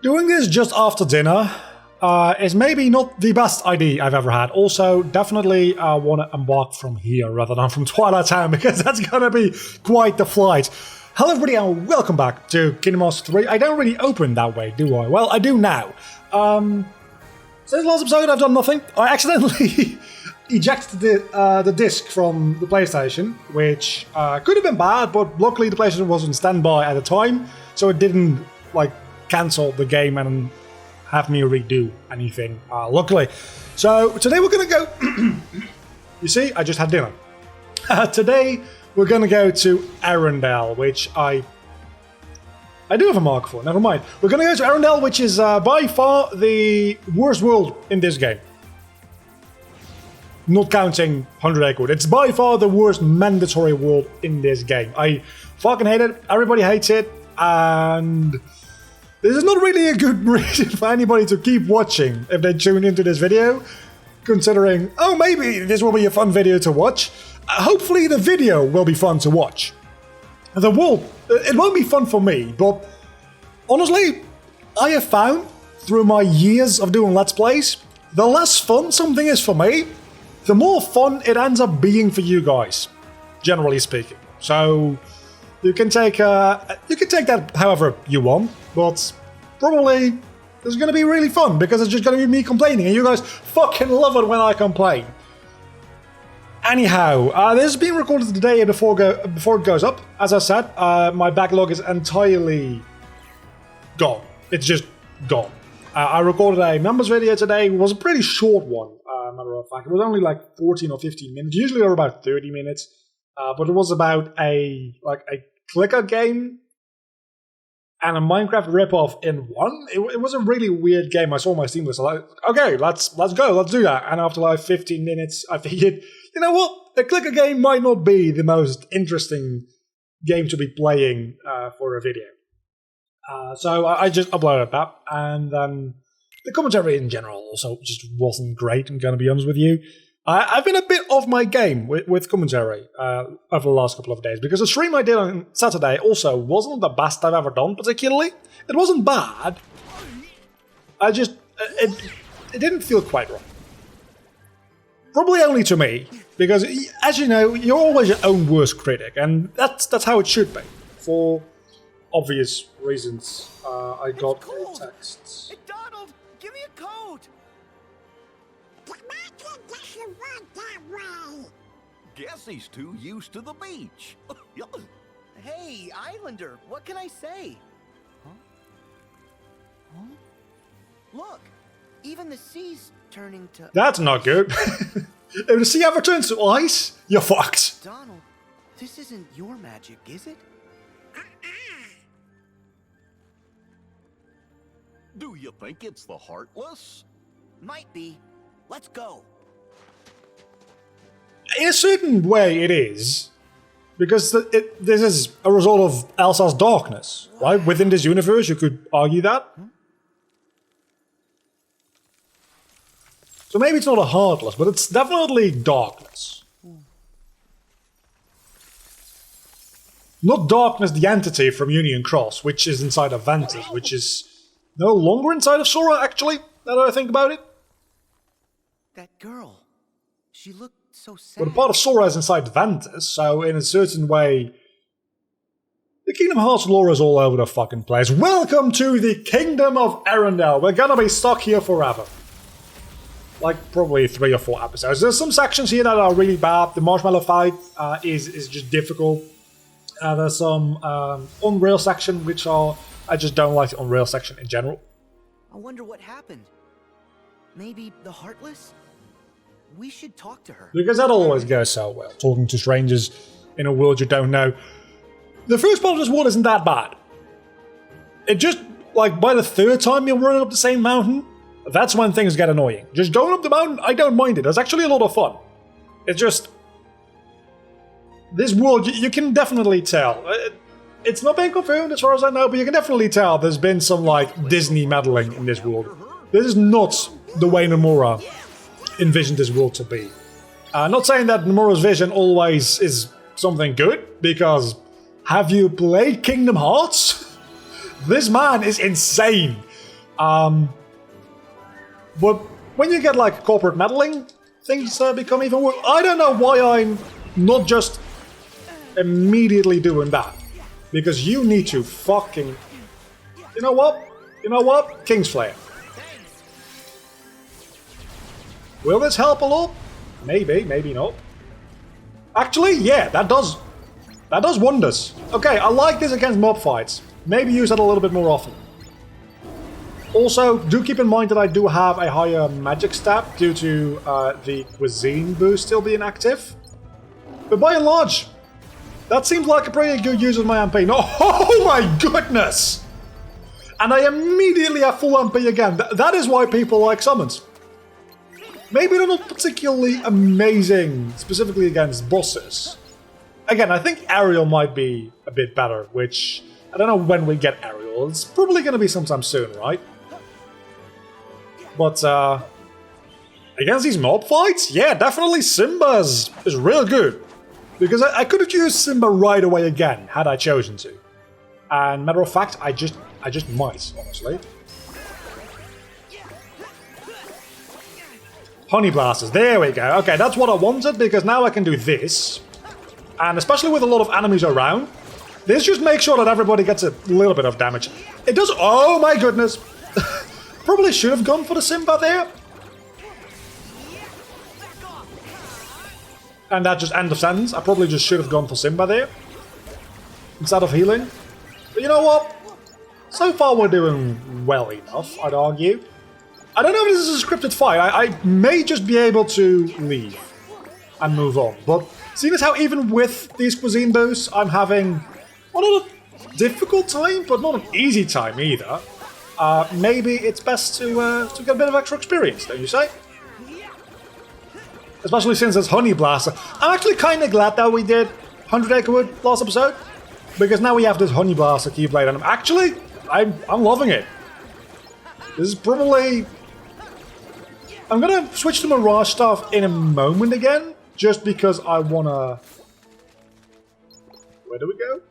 Doing this just after dinner is maybe not the best idea I've ever had. Also, definitely want to embark from here rather than from Twilight Town because that's going to be quite the flight. Hello everybody and welcome back to Kingdom Hearts 3. I don't really open that way, do I? Well, I do now. Since the last episode I've done nothing. I accidentally ejected the disc from the PlayStation, which could have been bad, but luckily the PlayStation was on standby at the time, so it didn't cancel the game and have me redo anything, luckily. So today we're going to go... You see, I just had dinner. Today we're going to go to Arendelle, which I do have a mark for, never mind. We're going to go to Arendelle, which is by far the worst world in this game. Not counting 100 Acre. It's by far the worst mandatory world in this game. I fucking hate it, everybody hates it, and this is not really a good reason for anybody to keep watching if they tune into this video, considering, oh, maybe this will be a fun video to watch. Hopefully the video will be fun to watch. The world, it won't be fun for me, but honestly, I have found through my years of doing Let's Plays, the less fun something is for me, the more fun it ends up being for you guys, generally speaking. So you can take that however you want, but probably it's going to be really fun because it's just going to be me complaining, and you guys fucking love it when I complain. Anyhow, this is being recorded the day before it goes up. As I said, my backlog is entirely gone. It's just gone. I recorded a members video today. It was a pretty short one, matter of fact. It was only like 14 or 15 minutes. Usually they're about 30 minutes. But it was about a clicker game and a Minecraft ripoff in one. It was a really weird game. I saw my Steam list. Like, okay, let's go, let's do that. And after like 15 minutes, I figured, you know what? A clicker game might not be the most interesting game to be playing for a video. So I just uploaded that, and then the commentary in general also just wasn't great, I'm going to be honest with you. I've been a bit off my game with commentary over the last couple of days, because the stream I did on Saturday also wasn't the best I've ever done, particularly. It wasn't bad. It didn't feel quite right. Probably only to me, because as you know, you're always your own worst critic, and that's how it should be. For obvious reasons, I got a text. Hey, Donald, give me a coat. Guess he's too used to the beach. Hey, Islander, what can I say? Huh? Huh? Look, even the sea's turning to... That's not good. If the sea ever turns to ice, you're fucked. Donald, this isn't your magic, is it? Do you think it's the Heartless? Might be. Let's go. In a certain way, it is. Because this is a result of Elsa's darkness, right? Within this universe, you could argue that. So maybe it's not a Heartless, but it's definitely darkness. Not darkness, the entity from Union Cross, which is inside of Ventus, which is no longer inside of Sora, actually, now that I think about it. That girl, she looked so sad. But a part of Sora is inside Ventus, so in a certain way, the Kingdom Hearts lore is all over the fucking place. Welcome to the Kingdom of Arendelle. We're gonna be stuck here forever. Like, probably 3 or 4 episodes. There's some sections here that are really bad. The marshmallow fight is just difficult. There's some on-rail section, which are... I just don't like the on-rail section in general. I wonder what happened. Maybe the Heartless? We should talk to her. Because that always goes so well, talking to strangers in a world you don't know. The first part of this world isn't that bad. It just, like, by the 3rd time you're running up the same mountain, that's when things get annoying. Just going up the mountain, I don't mind it. It's actually a lot of fun. It's just... This world, you can definitely tell. It's not been confirmed as far as I know, but you can definitely tell there's been some, like, Disney meddling in this world. This is not the way Nomura envisioned this world to be. Not saying that Nomura's vision always is something good, because have you played Kingdom Hearts? This man is insane. But when you get like corporate meddling, things become even worse. I don't know why I'm not just immediately doing that. Because you need to fucking... You know what? You know what? King's Flare. Will this help a lot? Maybe, maybe not. Actually, yeah, that does wonders. Okay, I like this against mob fights. Maybe use that a little bit more often. Also, do keep in mind that I do have a higher magic stat due to the cuisine boost still being active. But by and large, that seems like a pretty good use of my MP. No, oh my goodness! And I immediately have full MP again. That is why people like summons. Maybe they're not particularly amazing, specifically against bosses. Again, I think Ariel might be a bit better, which... I don't know when we get Ariel. It's probably going to be sometime soon, right? But, against these mob fights? Yeah, definitely Simba is real good. Because I could have used Simba right away again, had I chosen to. And matter of fact, I just might, honestly. Honey Blasters, there we go. Okay, that's what I wanted, because now I can do this. And especially with a lot of enemies around, this just makes sure that everybody gets a little bit of damage. It does... Oh my goodness! Probably should have gone for the Simba there. And that just end of sentence. I probably just should have gone for Simba there. Instead of healing. But you know what? So far we're doing well enough, I'd argue. I don't know if this is a scripted fight. I may just be able to leave and move on. But seeing as how even with these cuisine boosts, I'm having... Well, not a difficult time, but not an easy time either. Maybe it's best to get a bit of extra experience, don't you say? Especially since there's Honey Blaster. I'm actually kind of glad that we did 100 Acrewood last episode. Because now we have this Honey Blaster Keyblade, and I'm loving it. This is probably... I'm gonna switch to Mirage Staff in a moment again, just because I wanna... Where do we go?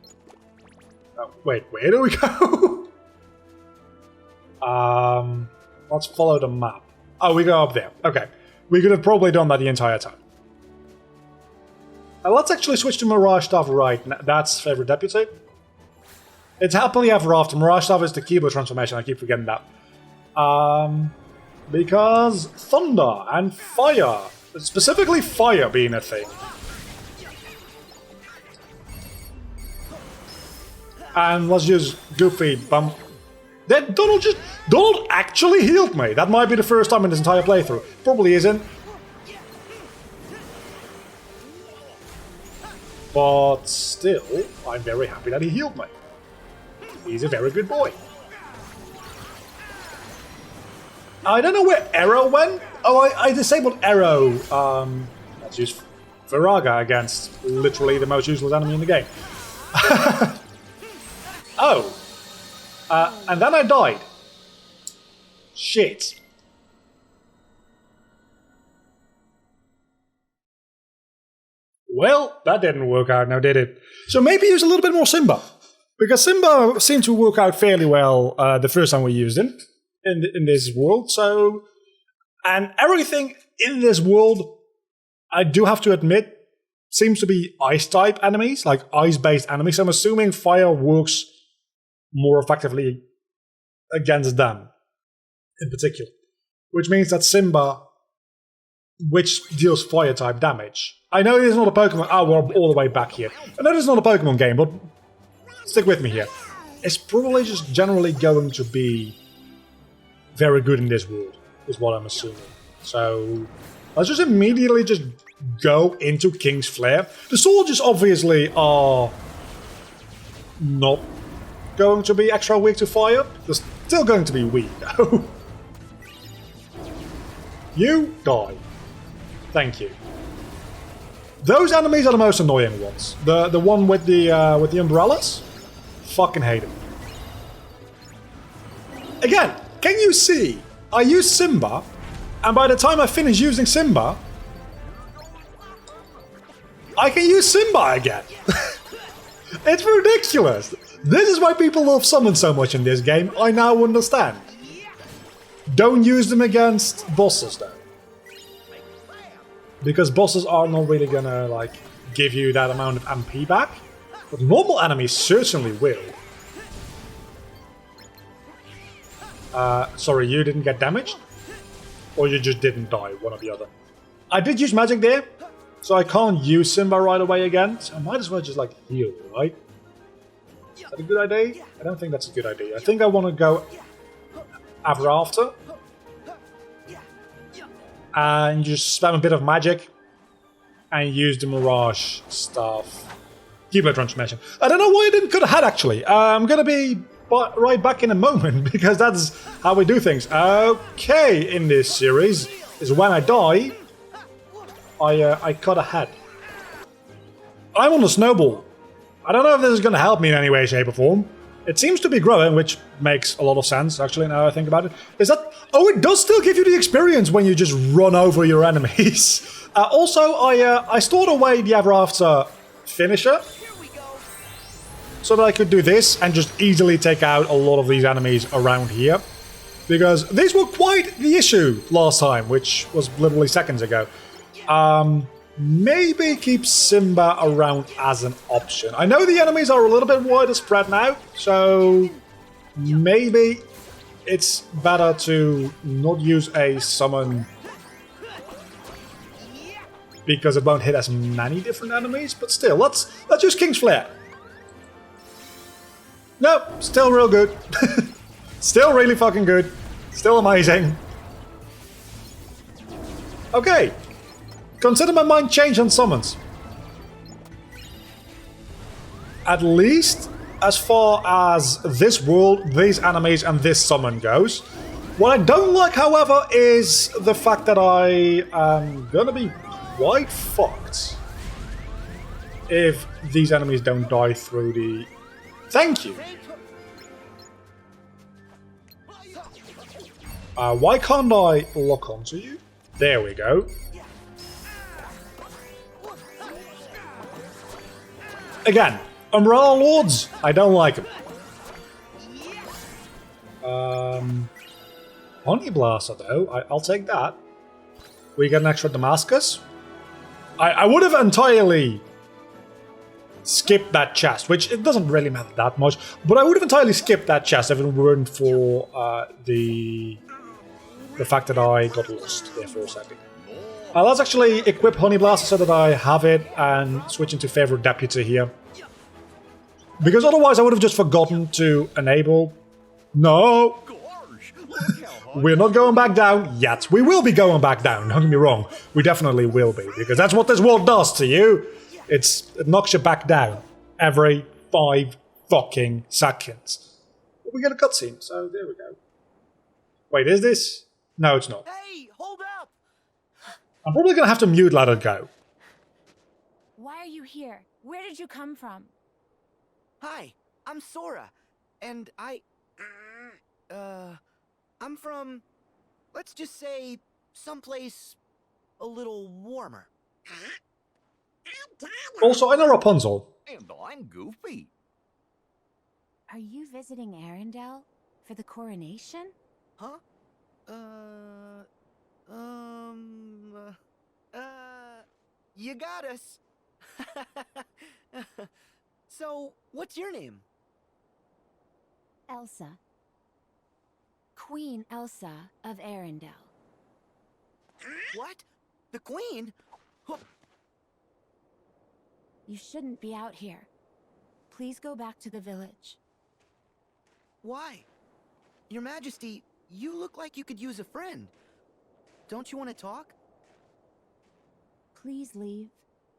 Oh, wait, where do we go? Let's follow the map. Oh, we go up there. Okay. We could have probably done that the entire time. Let's actually switch to Mirage Staff right. That's favorite deputy. It's Happily Ever After. Mirage Staff is the Keyblade transformation. I keep forgetting that. Because thunder and fire. Specifically fire being a thing. And let's use Goofy Bump. Donald actually healed me. That might be the first time in this entire playthrough. Probably isn't. But still, I'm very happy that he healed me. He's a very good boy. I don't know where Arrow went. Oh, I disabled Arrow. Let's use Viraga against literally the most useless enemy in the game. Oh. And then I died. Shit. Well, that didn't work out now, did it? So maybe use a little bit more Simba. Because Simba seemed to work out fairly well the first time we used him in this world. So, and everything in this world, I do have to admit, seems to be ice-type enemies, like ice-based enemies. So I'm assuming fire works more effectively against them, in particular. Which means that Simba, which deals fire-type damage. I know it is not a Pokemon... Oh, we're all the way back here. I know this is not a Pokemon game, but stick with me here. It's probably just generally going to be very good in this world, is what I'm assuming. So, let's just immediately just go into King's Flare. The soldiers obviously are not going to be extra weak to fire. They're still going to be weak, though. You die. Thank you. Those enemies are the most annoying ones. The one with the umbrellas? Fucking hate them. Again, can you see? I use Simba, and by the time I finish using Simba, I can use Simba again. It's ridiculous. This is why people love summon so much in this game. I now understand. Don't use them against bosses though. Because bosses are not really gonna like give you that amount of MP back. But normal enemies certainly will. Sorry, you didn't get damaged? Or you just didn't die, one or the other. I did use magic there, so I can't use Simba right away again, so I might as well just like heal, right? Is that a good idea? I don't think that's a good idea. I think I want to go ever after. And just spam a bit of magic and use the Mirage stuff. Keyblade transformation. I don't know why I didn't cut ahead actually. I'm gonna be right back in a moment because that's how we do things. Okay, in this series is when I die, I cut ahead. I'm on a snowball. I don't know if this is gonna help me in any way, shape, or form. It seems to be growing, which makes a lot of sense, actually, now I think about it. Is that... Oh, it does still give you the experience when you just run over your enemies. Also, I stored away the Ever After finisher, so that I could do this and just easily take out a lot of these enemies around here. Because these were quite the issue last time, which was literally seconds ago. Maybe keep Simba around as an option. I know the enemies are a little bit wider spread now, so maybe it's better to not use a summon because it won't hit as many different enemies, but still, let's use King's Flare. Nope, still real good. Still really fucking good. Still amazing. Okay. Consider my mind change on summons. At least as far as this world, these enemies, and this summon goes. What I don't like, however, is the fact that I am gonna be quite fucked if these enemies don't die through the... Thank you! Why can't I lock onto you? There we go. Again, Umbrella Lords, I don't like them. Honey Blaster though, I'll take that. We get an extra Damascus. I would have entirely skipped that chest, which it doesn't really matter that much, but I would have entirely skipped that chest if it weren't for the fact that I got lost there for a second. Let's actually equip Honey Blaster so that I have it and switch into Favorite Deputy here. Because otherwise I would have just forgotten to enable... No! We're not going back down yet. We will be going back down, don't get me wrong. We definitely will be, because that's what this world does to you. It knocks you back down every 5 fucking seconds. But we get a cutscene, so there we go. Wait, is this? No, it's not. Hey, hold up! I'm probably going to have to mute Let It Go. Why are you here? Where did you come from? Hi, I'm Sora, and I'm from, let's just say, someplace a little warmer. Also, I know Rapunzel. And I'm Goofy. Are you visiting Arendelle for the coronation? Huh? You got us. So, what's your name? Elsa. Queen Elsa of Arendelle. What? The Queen? You shouldn't be out here. Please go back to the village. Why? Your Majesty, you look like you could use a friend. Don't you want to talk? Please leave.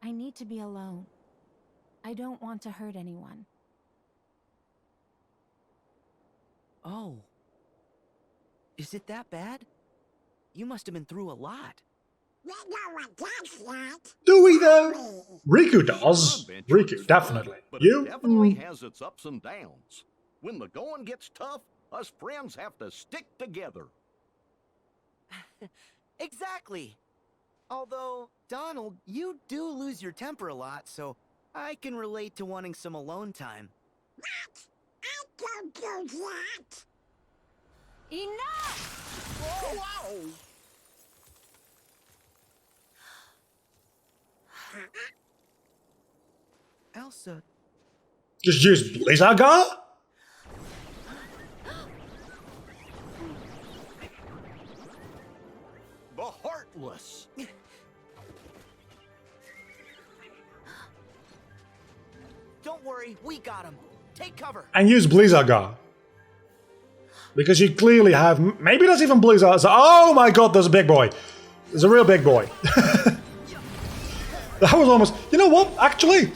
I need to be alone. I don't want to hurt anyone. Oh. Is it that bad? You must have been through a lot. Do we though? Riku does. Riku, definitely. But You? it definitely has its ups and downs. When the going gets tough, us friends have to stick together. Exactly. Although, Donald, you do lose your temper a lot, so I can relate to wanting some alone time. What? I don't do that. Enough! Elsa, Just use Blizzagar? The Heartless. don't worry, we got him. Take cover. And use Blizzagar. Because you clearly have... Maybe that's even Blizzard. Oh my god, there's a big boy. There's a real big boy. That was almost... You know what? Actually...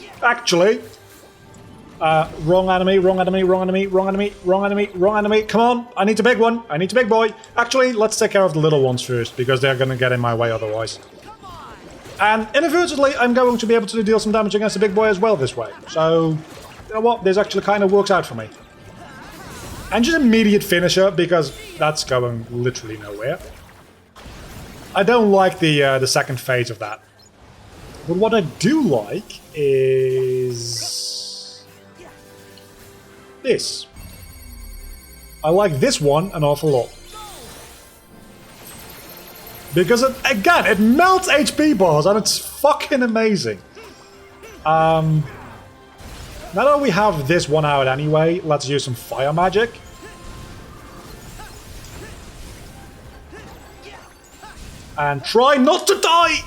wrong enemy, wrong enemy, wrong enemy, wrong enemy, wrong enemy, wrong enemy. Come on, I need a big one. I need a big boy. Actually, let's take care of the little ones first, because they're going to get in my way otherwise. And inadvertently, I'm going to be able to deal some damage against the big boy as well this way. So, you know what? This actually kind of works out for me. And just immediate finisher, because that's going literally nowhere. I don't like the second phase of that. But what I do like is... this. I like this one an awful lot. Because, again, it melts HP bars and it's fucking amazing. Now that we have this one out anyway, let's use some fire magic. And try not to die!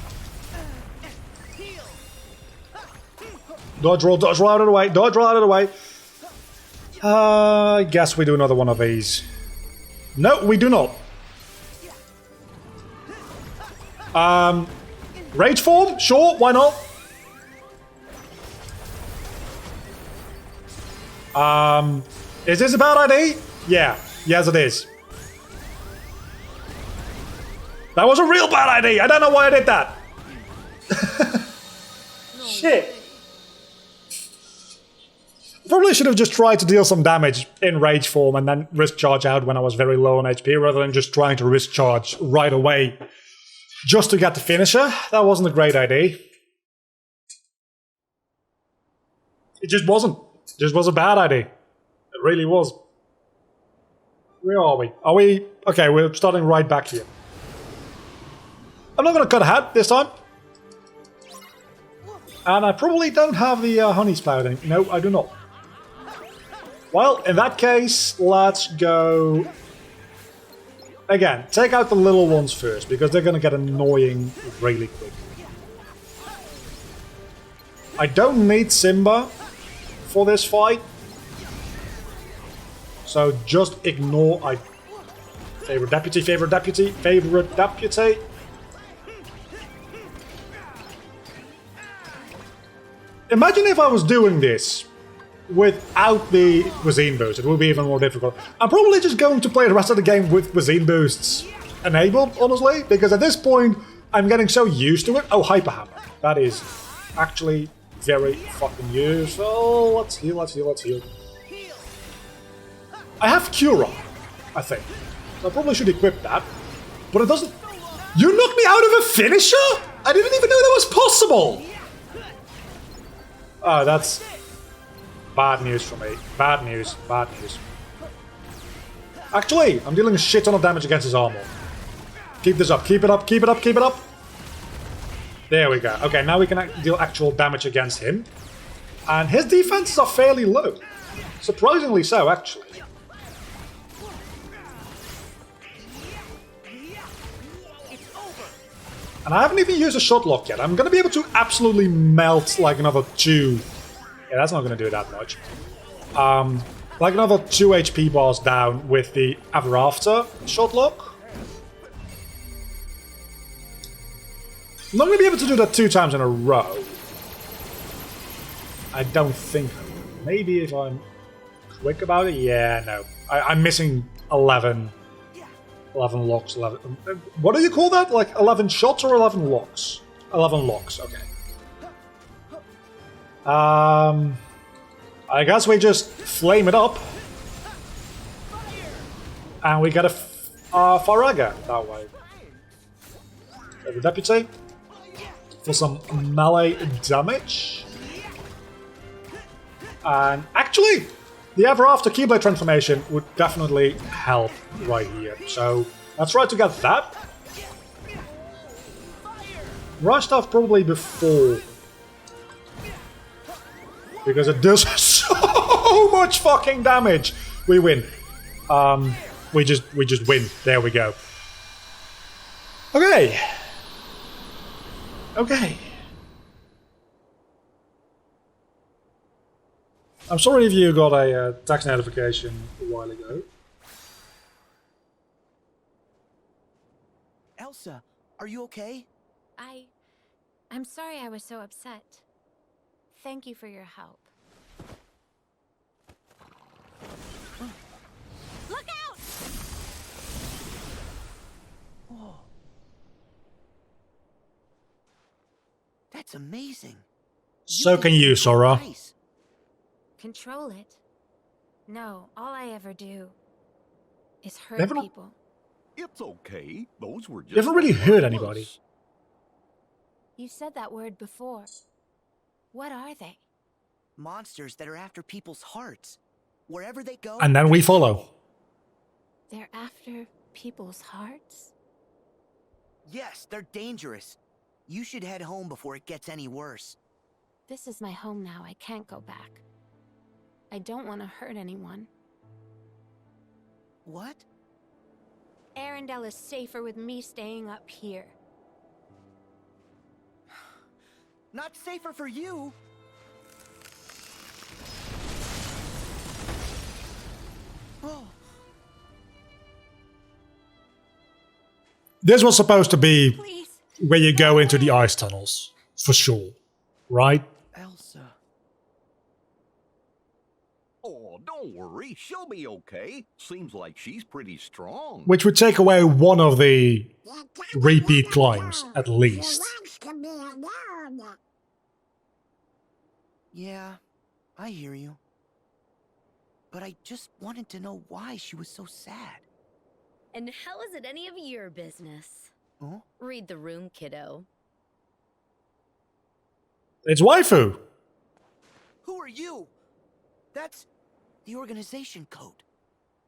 Dodge roll out of the way, dodge roll out of the way. I guess we do another one of these. No, we do not. Rage form? Sure, why not? Is this a bad idea? Yeah, yes it is. That was a real bad idea. I don't know why I did that. Shit. Probably should have just tried to deal some damage in rage form and then risk charge out when I was very low on HP rather than just trying to risk charge right away just to get the finisher. That wasn't a great idea. It just wasn't. It just was a bad idea. It really was. Where are we? Are we... Okay, we're starting right back here. I'm not going to cut ahead this time. And I probably don't have the honey spouting. No, I do not. Well, in that case, let's go... Again, take out the little ones first, because they're going to get annoying really quick. I don't need Simba for this fight. So just ignore... Favorite deputy, favorite deputy, favorite deputy. Imagine if I was doing this without the cuisine boost. It would be even more difficult. I'm probably just going to play the rest of the game with cuisine boosts enabled, honestly, because at this point, I'm getting so used to it. Oh, Hyper Hammer. That is actually very fucking useful. Let's heal, let's heal, let's heal. I have Cura, I think. So I probably should equip that. But it doesn't... You knocked me out of a finisher? I didn't even know that was possible! Oh, that's bad news for me. Bad news, bad news. Actually, I'm dealing a shit ton of damage against his armor. Keep this up, keep it up, keep it up, keep it up. There we go. Okay, now we can deal actual damage against him. And his defenses are fairly low. Surprisingly so, actually. And I haven't even used a shot lock yet. I'm going to be able to absolutely melt like another 2. Yeah, that's not going to do that much. Like another 2 HP bars down with the Ever After shot lock. I'm not going to be able to do that 2 times in a row. I don't think. Maybe if I'm quick about it? Yeah, no. I'm missing 11 locks, 11... What do you call that? Like 11 shots or 11 locks? 11 locks, okay. I guess we just flame it up. And we get a Faraga that way. The deputy. For some melee damage. And actually, the Ever After Keyblade transformation would definitely help right here. So let's try to get that. Rush stuff probably before. Because it does so much fucking damage. We win. We just win. There we go. Okay. Okay. I'm sorry if you got a text notification a while ago. Elsa, are you okay? I'm sorry I was so upset. Thank you for your help. Look out! Whoa. That's amazing. So can you, Sora. Nice. Control it? No, all I ever do is hurt Never- people. It's okay. Those were just. You haven't really hurt anybody. harmless. You said that word before. What are they? Monsters that are after people's hearts. Wherever they go. And then we follow. They're after people's hearts? Yes, they're dangerous. You should head home before it gets any worse. This is my home now. I can't go back. I don't want to hurt anyone. What? Arendelle is safer with me staying up here. Not safer for you. Oh, This was supposed to be Please. where you go into the ice tunnels. For sure. Right? Elsa. Oh, don't worry. She'll be okay. Seems like she's pretty strong. Which would take away one of the repeat climbs, at least. Yeah, I hear you. But I just wanted to know why she was so sad. And how is it any of your business? Huh? Read the room, kiddo. It's waifu. Who are you? That's the organization code.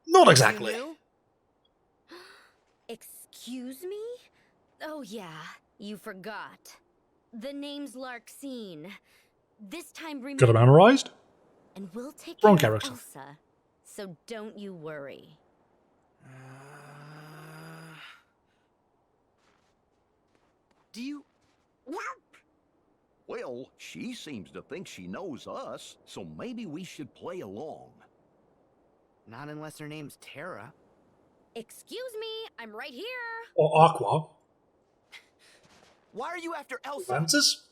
Not exactly. You knew? Excuse me? Oh yeah, you forgot. The name's Larxene. This time remember, Got it memorized? and we'll take Wrong care of character. Elsa. So don't you worry. Do you? Well, she seems to think she knows us, so maybe we should play along. Not unless her name's Terra. Excuse me, I'm right here. Or Aqua? Why are you after Elsa? Francis?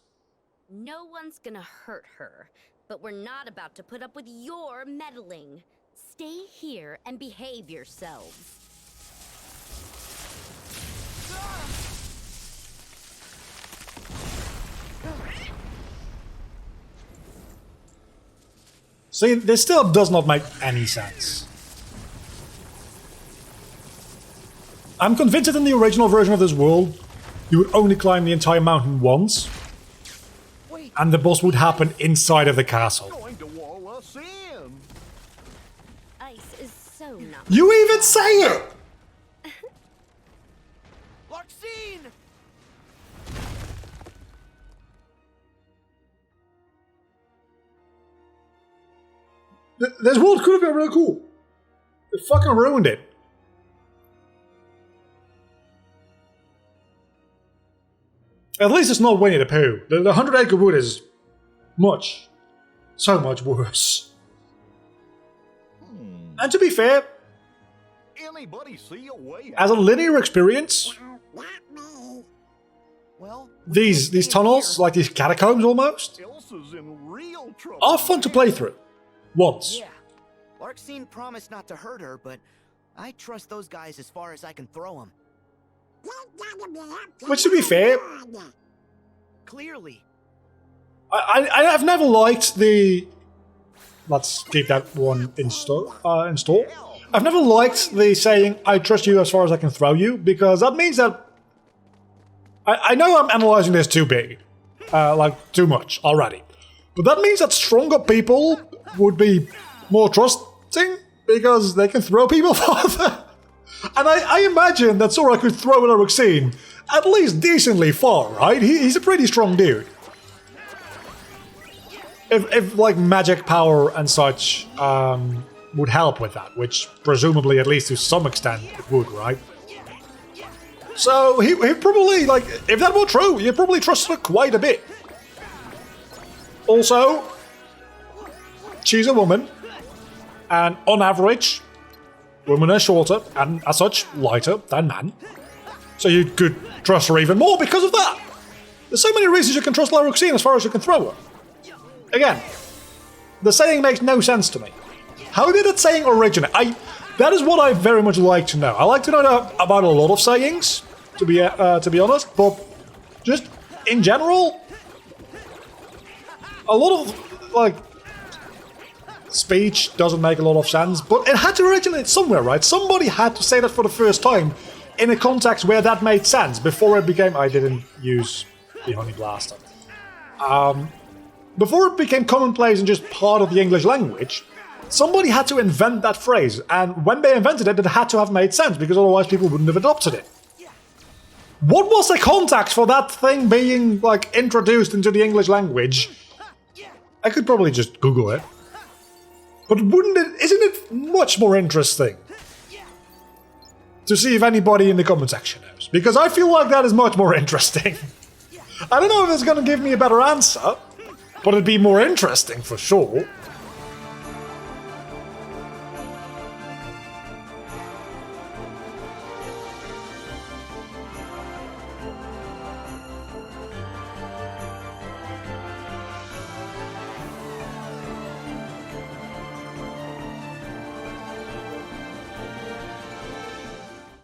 No one's gonna hurt her, but we're not about to put up with your meddling. Stay here and behave yourselves. See, this still does not make any sense. I'm convinced that in the original version of this world, you would only climb the entire mountain once, Wait, and the boss would happen inside of the castle. Going to wall us in. Ice is so not. You even say it! Larxene! This world could have been really cool. They fucking ruined it. At least it's not Winnie the Pooh. The 100 Acre Wood is so much worse. And to be fair, Anybody see a way as a linear experience, Well, these tunnels, like these catacombs almost, Elsa's in real trouble. are fun to play through. Once. Yeah. Larxene promised not to hurt her, but I trust those guys as far as I can throw them. Which, to be fair, Clearly. I've never liked the... Let's keep that one in store. I've never liked the saying, I trust you as far as I can throw you, because that means that... I know I'm analysing this too big. Like, too much already. But that means that stronger people would be more trusting because they can throw people farther. And I imagine that Sora could throw Laroxine at least decently far, right? He's a pretty strong dude. If like magic power and such would help with that, which presumably at least to some extent it would, right? So he probably, like, if that were true, you'd probably trust her quite a bit. Also, she's a woman, and on average, women are shorter and as such lighter than men. So you could trust her even more because of that. There's so many reasons you can trust Laroxine as far as you can throw her. Again, the saying makes no sense to me. How did that saying originate? That is what I very much like to know. I like to know about a lot of sayings, to be honest, but just in general, a lot of like speech doesn't make a lot of sense. But it had to originate somewhere, right? Somebody had to say that for the first time in a context where that made sense before it became. I didn't use the Honey Blaster. Before it became commonplace and just part of the English language, somebody had to invent that phrase, and when they invented it, it had to have made sense, because otherwise people wouldn't have adopted it. What was the context for that thing being, like, introduced into the English language? I could probably just Google it. But isn't it much more interesting to see if anybody in the comment section knows? Because I feel like that is much more interesting. I don't know if it's going to give me a better answer, but it'd be more interesting for sure.